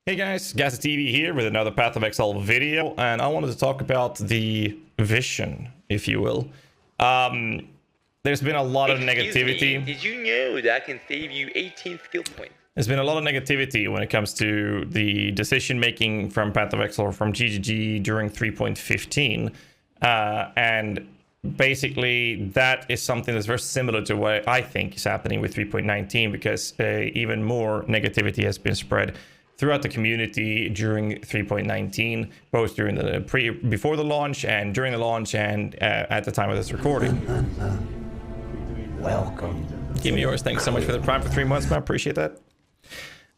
Hey guys, GhazzyTV here with another Path of Exile video, and I wanted to talk about the vision, if you will. There's been a lot of negativity. Did you know that can save you 18 skill points? There's been a lot of negativity when it comes to the decision making from Path of Exile from GGG during 3.15, and basically that is something that's very similar to what I think is happening with 3.19, because even more negativity has been spread throughout the community during 3.19, both during the before the launch and during the launch and at the time of this recording. Welcome. Give me yours. Thanks so much for the Prime for 3 months, man. Appreciate that.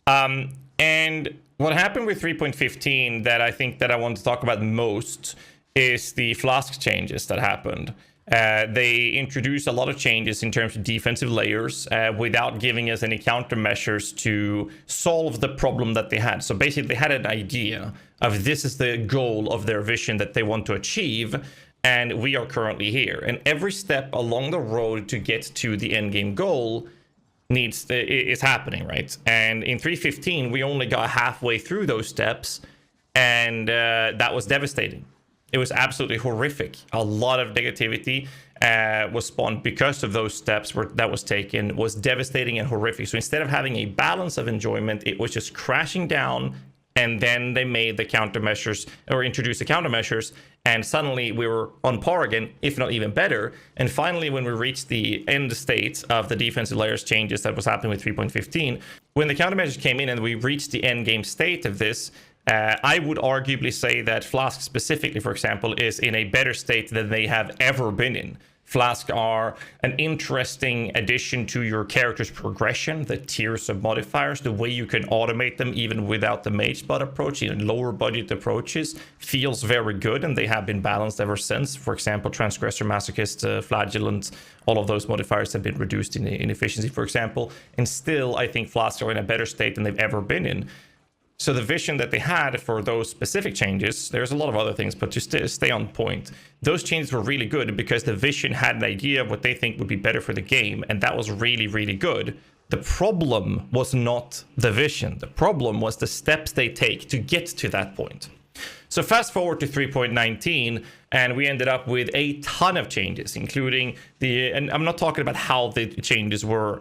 And what happened with 3.15 that I think that I want to talk about most is the Flask changes that happened. They introduced a lot of changes in terms of defensive layers without giving us any countermeasures to solve the problem that they had. So basically, they had an idea of this is the goal of their vision that they want to achieve, and we are currently here. And every step along the road to get to the end game goal is happening, right? And in 3.15, we only got halfway through those steps, and that was devastating. It was absolutely horrific. A lot of negativity was spawned because of those steps that was taken. Was devastating and horrific. So instead of having a balance of enjoyment, it was just crashing down. And then they made the countermeasures, or introduced the countermeasures, and suddenly we were on par again, if not even better. And finally, when we reached the end state of the defensive layers changes that was happening with 3.15, when the countermeasures came in and we reached the end game state of this, I would arguably say that Flask specifically, for example, is in a better state than they have ever been in. Flask are an interesting addition to your character's progression, the tiers of modifiers, the way you can automate them even without the Meixsell approach, even lower budget approaches, feels very good, and they have been balanced ever since. For example, Transgressor, Masochist, Flagellant, all of those modifiers have been reduced in efficiency, for example, and still I think Flask are in a better state than they've ever been in. So the vision that they had for those specific changes, there's a lot of other things, but to stay on point, those changes were really good because the vision had an idea of what they think would be better for the game, and that was really, really good. The problem was not the vision. The problem was the steps they take to get to that point. So fast forward to 3.19, and we ended up with a ton of changes, including and I'm not talking about how the changes were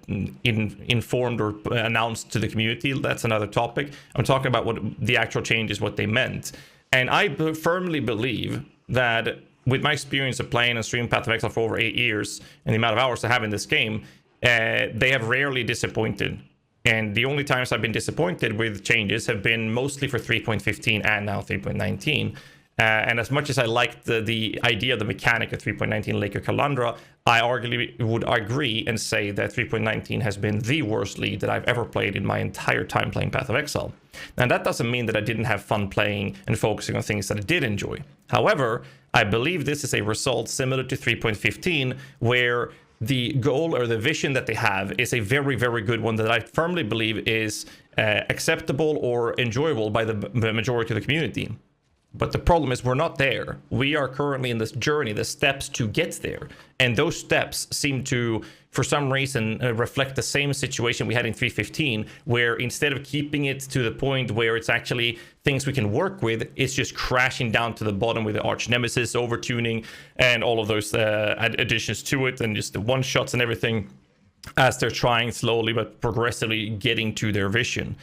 informed or announced to the community. That's another topic. I'm talking about what the actual changes, what they meant. And I firmly believe that with my experience of playing and streaming Path of Exile for over 8 years and the amount of hours I have in this game, they have rarely disappointed. And the only times I've been disappointed with changes have been mostly for 3.15 and now 3.19. And as much as I liked the idea of the mechanic of 3.19 Lake of Kalandra, I arguably would agree and say that 3.19 has been the worst league that I've ever played in my entire time playing Path of Exile. Now, that doesn't mean that I didn't have fun playing and focusing on things that I did enjoy. However, I believe this is a result similar to 3.15, where the goal or the vision that they have is a very, very good one that I firmly believe is acceptable or enjoyable by the majority of the community. But the problem is we're not there. We are currently in this journey, the steps to get there. And those steps seem to, for some reason, reflect the same situation we had in 3.15, where instead of keeping it to the point where it's actually things we can work with, it's just crashing down to the bottom with the arch nemesis, overtuning, and all of those additions to it, and just the one-shots and everything, as they're trying slowly but progressively getting to their vision.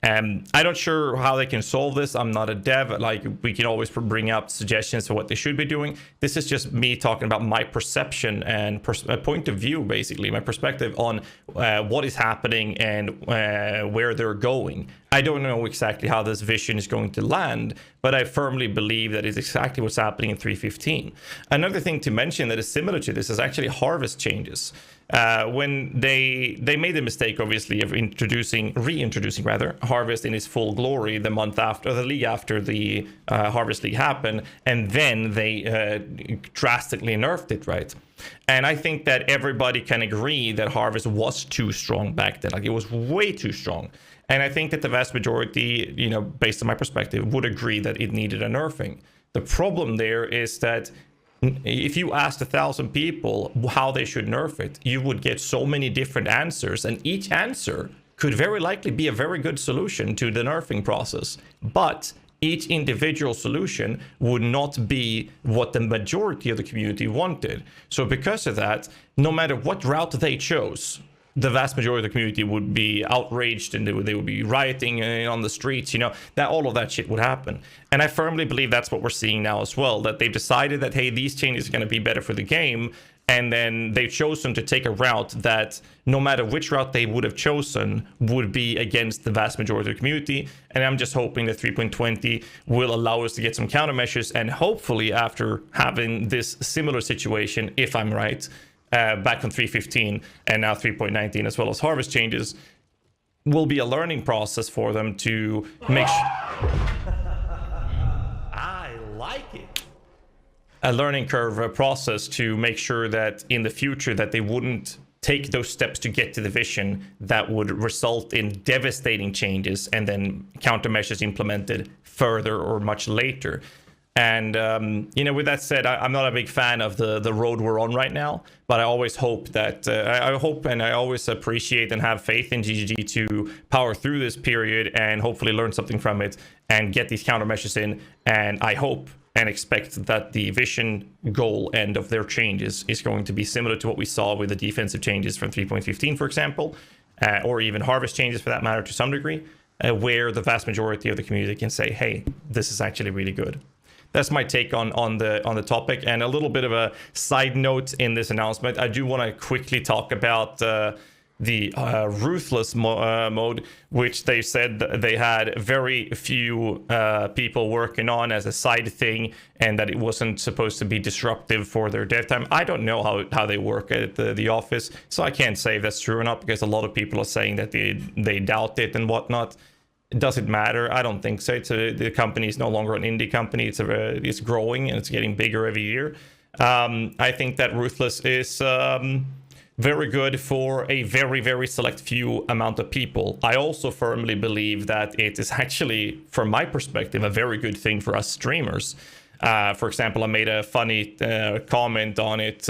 I'm not sure how they can solve this. I'm not a dev. Like, we can always bring up suggestions for what they should be doing. This is just me talking about my perception and point of view, basically, my perspective on what is happening and where they're going. I don't know exactly how this vision is going to land, but I firmly believe that is exactly what's happening in 3.15. Another thing to mention that is similar to this is actually harvest changes. When they made the mistake, obviously, of reintroducing harvest in its full glory the month after, the league after the harvest league happened, and then they drastically nerfed it, right? And I think that everybody can agree that harvest was too strong back then. Like, it was way too strong. And I think that the vast majority, you know, based on my perspective, would agree that it needed a nerfing. The problem there is that if you asked 1,000 people how they should nerf it, you would get so many different answers, and each answer could very likely be a very good solution to the nerfing process. But each individual solution would not be what the majority of the community wanted. So because of that, no matter what route they chose, the vast majority of the community would be outraged and they would be rioting on the streets, you know, that all of that shit would happen. And I firmly believe that's what we're seeing now as well, that they've decided that, hey, these changes are going to be better for the game. And then they've chosen to take a route that no matter which route they would have chosen would be against the vast majority of the community. And I'm just hoping that 3.20 will allow us to get some countermeasures. And hopefully after having this similar situation, if I'm right, back on 3.15 and now 3.19 as well as harvest changes, will be a learning process for them to make sure. I like it. A learning curve process to make sure that in the future that they wouldn't take those steps to get to the vision that would result in devastating changes and then countermeasures implemented further or much later. And, you know, with that said, I'm not a big fan of the road we're on right now, but I always hope that, I hope and I always appreciate and have faith in GGG to power through this period and hopefully learn something from it and get these countermeasures in. And I hope and expect that the vision goal end of their changes is going to be similar to what we saw with the defensive changes from 3.15, for example, or even harvest changes for that matter to some degree, where the vast majority of the community can say, hey, this is actually really good. That's my take on the topic. And a little bit of a side note in this announcement, I do want to quickly talk about the ruthless mode, which they said they had very few people working on as a side thing, and that it wasn't supposed to be disruptive for their dev time. I don't know how they work at the office, so I can't say if that's true or not, because a lot of people are saying that they doubt it and whatnot. Does it matter? I don't think so. The company is no longer an indie company. It's growing and it's getting bigger every year. I think that Ruthless is very good for a very, very select few amount of people. I also firmly believe that it is actually, from my perspective, a very good thing for us streamers. For example, I made a funny comment on it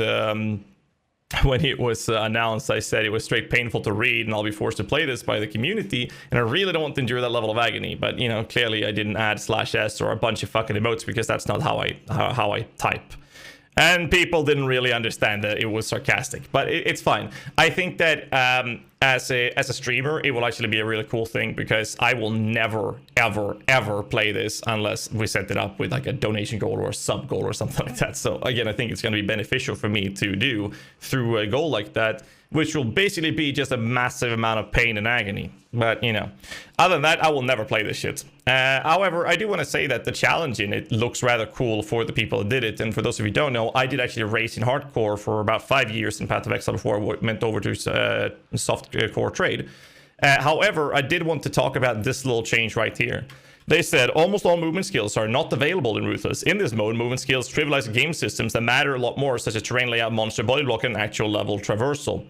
when it was announced. I said it was straight painful to read and I'll be forced to play this by the community, and I really don't want to endure that level of agony. But, you know, clearly I didn't add /s or a bunch of fucking emotes because that's not how I type. And people didn't really understand that it was sarcastic, but it's fine. I think that as a streamer, it will actually be a really cool thing, because I will never, ever, ever play this unless we set it up with like a donation goal or a sub goal or something like that. So again, I think it's going to be beneficial for me to do through a goal like that, which will basically be just a massive amount of pain and agony. But, you know, other than that, I will never play this shit. However, I do want to say that the challenge in it looks rather cool for the people that did it. And for those of you who don't know, I did actually race in hardcore for about 5 years in Path of Exile before I went over to softcore trade. However, I did want to talk about this little change right here. They said almost all movement skills are not available in Ruthless. In this mode, movement skills trivialize game systems that matter a lot more, such as terrain layout, monster body block, and actual level traversal.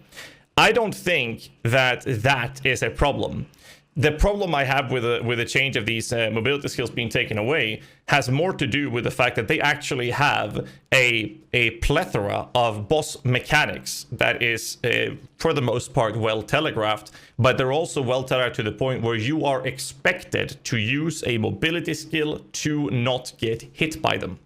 I don't think that is a problem. The problem I have with the change of these mobility skills being taken away has more to do with the fact that they actually have a plethora of boss mechanics that is, for the most part, well telegraphed, but they're also well telegraphed to the point where you are expected to use a mobility skill to not get hit by them.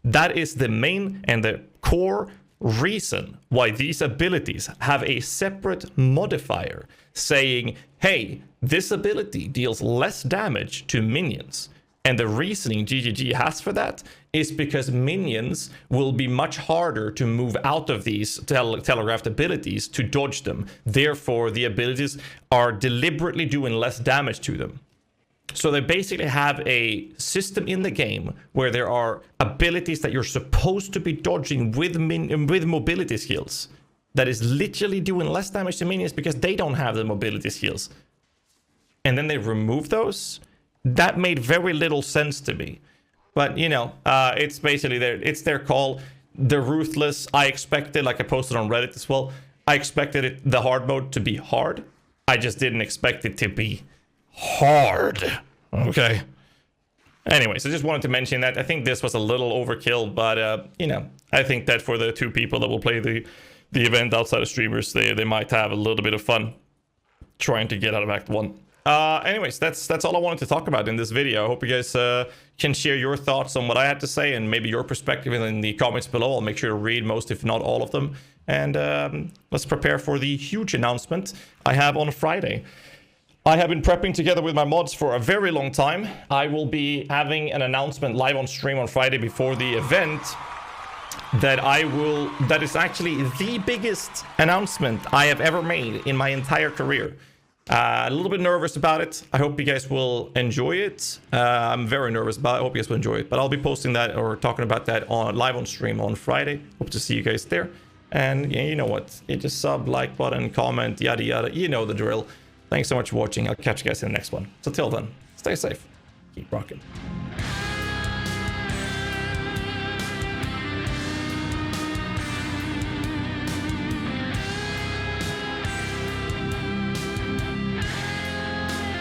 That is the main and the core reason why these abilities have a separate modifier saying, hey, this ability deals less damage to minions. And the reasoning GGG has for that is because minions will be much harder to move out of these telegraphed abilities to dodge them. Therefore, the abilities are deliberately doing less damage to them. So they basically have a system in the game where there are abilities that you're supposed to be dodging with mobility skills that is literally doing less damage to minions because they don't have the mobility skills. And then they remove those. That made very little sense to me. But, you know, it's basically their call. They're ruthless. I expected, like I posted on Reddit as well, I expected the hard mode to be hard. I just didn't expect it to be hard. Okay. Anyways, I just wanted to mention that. I think this was a little overkill, but, you know, I think that for the 2 people that will play the event outside of streamers, they might have a little bit of fun. trying to get out of Act 1. Anyways, that's all I wanted to talk about in this video. I hope you guys can share your thoughts on what I had to say and maybe your perspective in the comments below. I'll make sure to read most, if not all of them. And let's prepare for the huge announcement I have on Friday. I have been prepping together with my mods for a very long time. I will be having an announcement live on stream on Friday before the event that is actually the biggest announcement I have ever made in my entire career. A little bit nervous about it. I hope you guys will enjoy it. I'm very nervous about it. I hope you guys will enjoy it. But I'll be posting that or talking about that live on stream on Friday. Hope to see you guys there. And yeah, you know what? You just sub, like button, comment, yada yada. You know the drill. Thanks so much for watching. I'll catch you guys in the next one. So till then, stay safe. Keep rocking.